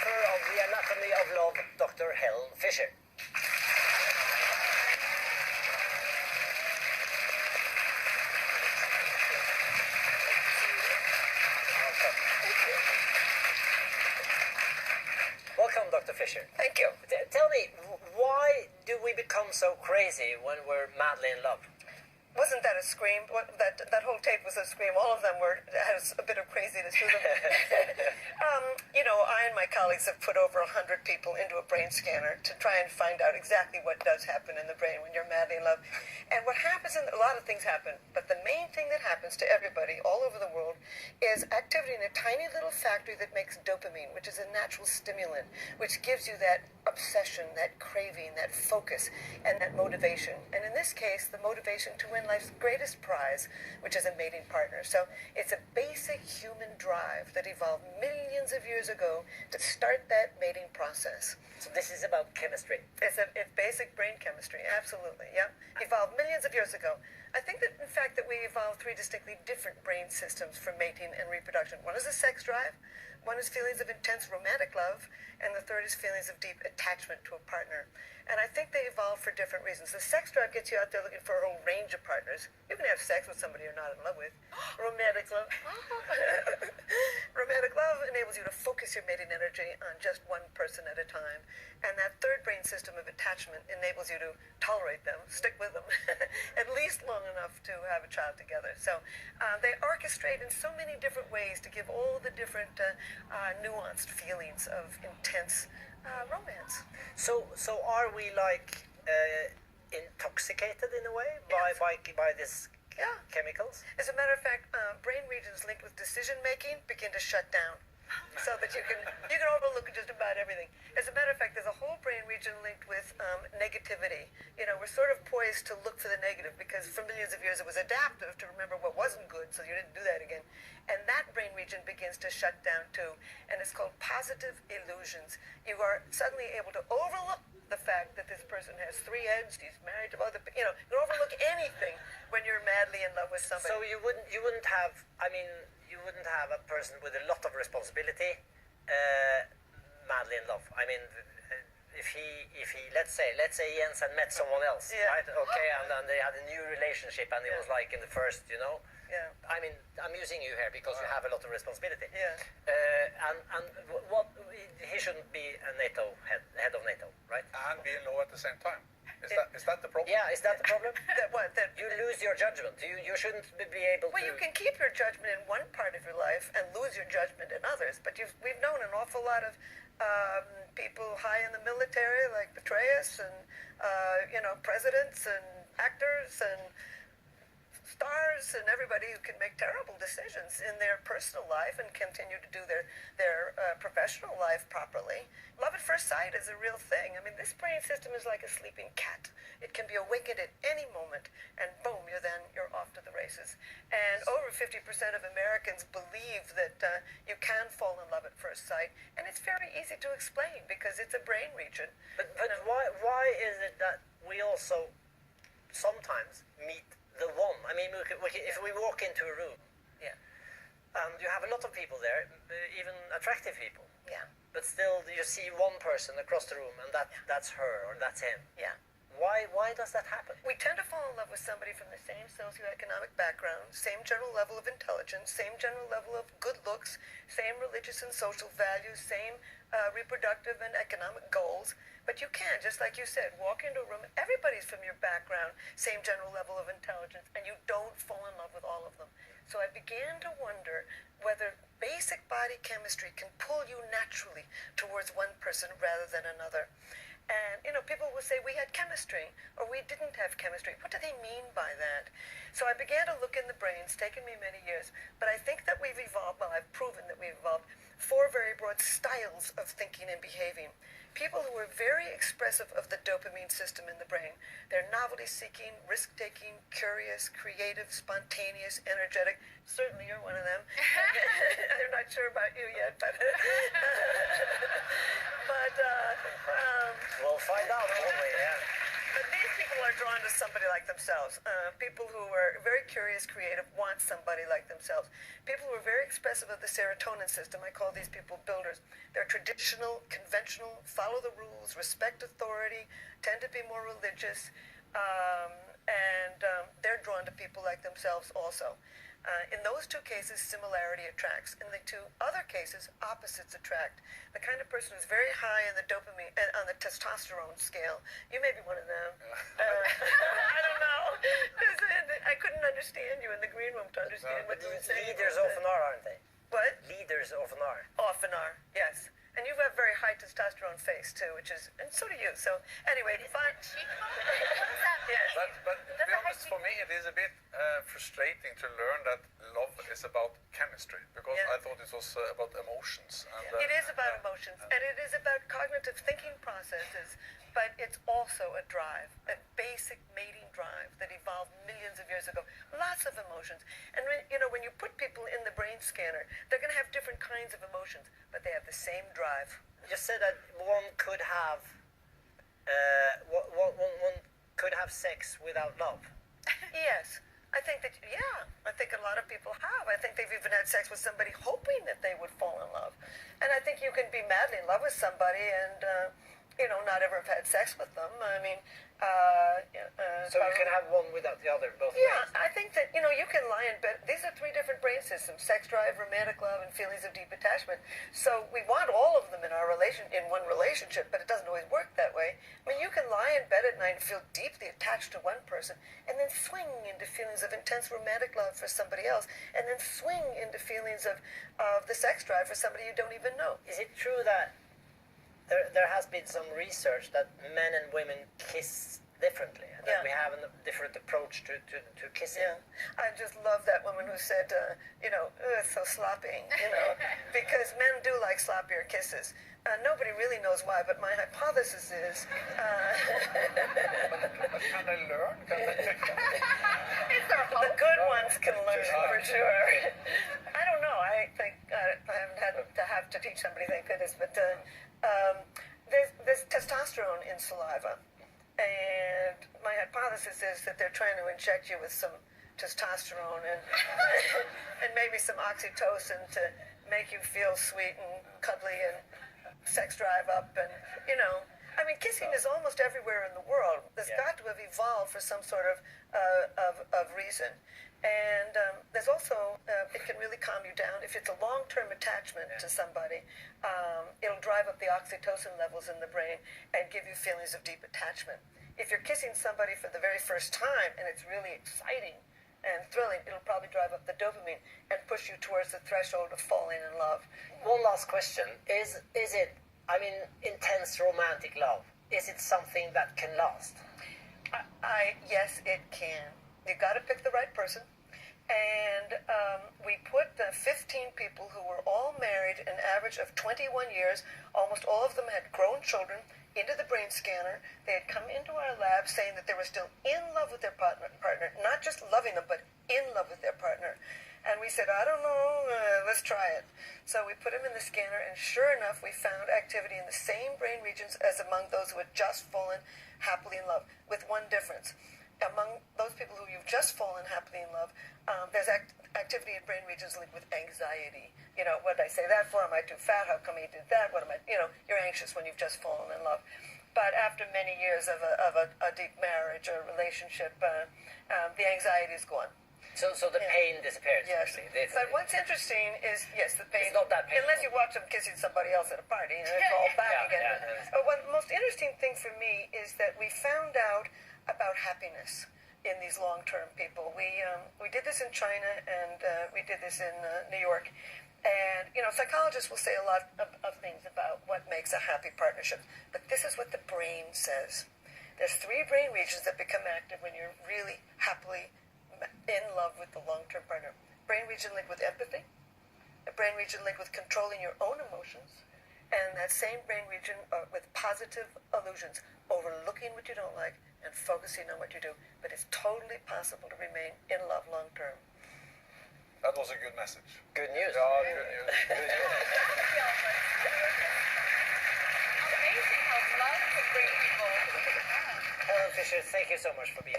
author of The Anatomy of Love, Dr. Helen Fisher. Welcome, Dr. Fisher. Thank you. Tell me, why do we become so crazy when we're madly in love? Wasn't that a scream? That whole tape was a scream. All of them had a bit of craziness to them. I and my colleagues have put over 100 people into a brain scanner to try and find out exactly what does happen in the brain when you're madly in love. And what happens, a lot of things happen, but the main thing that happens to everybody all over the world is activity in a tiny little factory that makes dopamine, which is a natural stimulant, which gives you that obsession, that craving, that focus, and that motivation. And in this case, the motivation to win life's greatest prize, which is a mating partner. So it's a basic human drive that evolved millions of years ago to start that mating process. So this is about chemistry. It's basic brain chemistry, absolutely, yeah. Evolved millions of years ago. I think that, in fact, that we evolved three distinctly different brain systems for mating and reproduction. One is a sex drive, one is feelings of intense romantic love, and the third is feelings of deep attachment to a partner. And I think they evolved for different reasons. The sex drive gets you out there looking for a whole range of partners. You can have sex with somebody you're not in love with. Romantic love. Romantic love enables you to focus your mating energy on just one person at a time. And that third brain system of attachment enables you to tolerate them, stick with them, at least long enough to have a child together. So they orchestrate in so many different ways to give all the different nuanced feelings of intense romance. So are we like intoxicated in a way by these chemicals? As a matter of fact, brain regions linked with decision making begin to shut down, so that you can overlook just about everything. As a matter of fact, there's a whole brain region linked with negativity. We're sort of poised to look for the negative because for millions of years it was adaptive to remember what wasn't good, so you didn't do that again. And that brain region begins to shut down too, and it's called positive illusions. You are suddenly able to overlook the fact that this person has 3 heads, he's married to other, you can overlook anything when you're madly in love with somebody. So you wouldn't have a person with a lot of responsibility madly in love. I mean, if he let's say Jens had met someone else, right? Okay, and then they had a new relationship, and it was like in the first, Yeah. I mean, I'm using you here because you have a lot of responsibility. Yeah. And what he shouldn't be a NATO head of NATO, right? And be in law at the same time. Is that the problem? Yeah, is that the problem? That You lose your judgment. You shouldn't be able to. Well, you can keep your judgment in one part of your life and lose your judgment in others. But we've known an awful lot of people high in the military, like Petraeus, and presidents and actors and stars and everybody who can make terrible decisions in their personal life and continue to do their professional life properly. Love at first sight is a real thing. I mean, this brain system is like a sleeping cat. It can be awakened at any moment, and boom, you're off to the races. And over 50% of Americans believe that you can fall in love at first sight, and it's very easy to explain because it's a brain region. But why is it that we also sometimes meet the one? I mean, if we walk into a room, and you have a lot of people there, even attractive people, but still you see one person across the room, and that's her or that's him. Yeah. Why does that happen? We tend to fall in love with somebody from the same socioeconomic background, same general level of intelligence, same general level of good looks, same religious and social values, same reproductive and economic goals. But you can, just like you said, walk into a room, everybody's from your background, same general level of intelligence, and you don't fall in love with all of them. So I began to wonder whether basic body chemistry can pull you naturally towards one person rather than another. And, people will say we had chemistry or we didn't have chemistry. What do they mean by that? So I began to look in the brain. It's taken me many years. But I think that we've evolved, I've proven that we've evolved 4 very broad styles of thinking and behaving. People who are very expressive of the dopamine system in the brain. They're novelty-seeking, risk-taking, curious, creative, spontaneous, energetic. Certainly you're one of them. I'm not sure about you yet, but... We'll find out, won't we? Yeah. But these people are drawn to somebody like themselves. People who are very curious, creative, want somebody like themselves. People who are very expressive of the serotonin system, I call these people builders. They're traditional, conventional, follow the rules, respect authority, tend to be more religious, and they're drawn to people like themselves also. In those two cases, similarity attracts. In the two other cases, opposites attract. The kind of person who's very high on the dopamine, on the testosterone scale. You may be one of them. I don't know. I couldn't understand you in the green room to understand what you were saying. Leaders often are, aren't they? What? Leaders often are. Often are, yes. And you have very high testosterone face too, which is, and so do you. So anyway, fine. Yes. But to be honest, for me, it is a bit frustrating to learn that love is about chemistry, because I thought it was about emotions. And, it is about emotions, and it is about cognitive thinking processes, but it's also a drive, a basic mating drive that evolved millions of years ago. Lots of emotions. And when you put people in the brain scanner, they're going to have different kinds of emotions, but they have the same drive. You said that one could have one could have sex without love. Yes. I think a lot of people have. I think they've even had sex with somebody hoping that they would fall in love. And I think you can be madly in love with somebody and, not ever have had sex with them. I mean, so you can have one without the other, both yeah, ways. I think that, you can lie in bed. These are three different brain systems: sex drive, romantic love, and feelings of deep attachment. So we want all of them in one relationship, but it doesn't always work that way. I mean, you can lie in bed at night and feel deeply attached to one person, and then swing into feelings of intense romantic love for somebody else, and then swing into feelings of the sex drive for somebody you don't even know. Is it true that there has been some research that men and women kiss differently, and that we have a different approach to kissing? Yeah, I just love that woman who said, it's so sloppy, because men do like sloppier kisses. Nobody really knows why, but my hypothesis is... But can they learn? The good ones can learn, for sure. I don't know. I think I haven't had to teach somebody, thank goodness, but there's testosterone in saliva. And my hypothesis is that they're trying to inject you with some testosterone and and maybe some oxytocin to make you feel sweet and cuddly and sex drive up. And, I mean, kissing is almost everywhere in the world. There's got to have evolved for some sort of reason. And there's also, it can really calm you down. If it's a long-term attachment to somebody, it'll drive up the oxytocin levels in the brain and give you feelings of deep attachment. If you're kissing somebody for the very first time and it's really exciting and thrilling, it'll probably drive up the dopamine and push you towards the threshold of falling in love. One last question. Is it, intense romantic love, is it something that can last? Yes, it can. You got to pick the right person. And we put 15 people who were all married an average of 21 years. Almost all of them had grown children into the brain scanner. They had come into our lab saying that they were still in love with their partner, not just loving them, but in love with their partner. And we said, I don't know, let's try it. So we put them in the scanner, and sure enough, we found activity in the same brain regions as among those who had just fallen happily in love, with one difference. Among those people who you've just fallen happily in love, there's activity in brain regions linked with anxiety. What did I say that for? Am I too fat? How come he did that? What am I? You're anxious when you've just fallen in love. But after many years of a deep marriage or relationship, the anxiety is gone. So the pain disappears. Yes. Actually. But what's interesting is, yes, the pain. It's not that painful. Unless you watch them kissing somebody else at a party, and it's all back again. But one of the most interesting thing for me is that we found out about happiness in these long-term people. We did this in China, and we did this in New York. And, psychologists will say a lot of things about what makes a happy partnership. But this is what the brain says. There's 3 brain regions that become active when you're really happily in love with the long-term partner. Brain region linked with empathy, a brain region linked with controlling your own emotions, and that same brain region with positive illusions, overlooking what you don't like and focusing on what you do. But it's totally possible to remain in love long-term. That was a good message. Good news. Yeah, good news. Amazing how love can bring people. Helen Fisher, thank you so much for being here.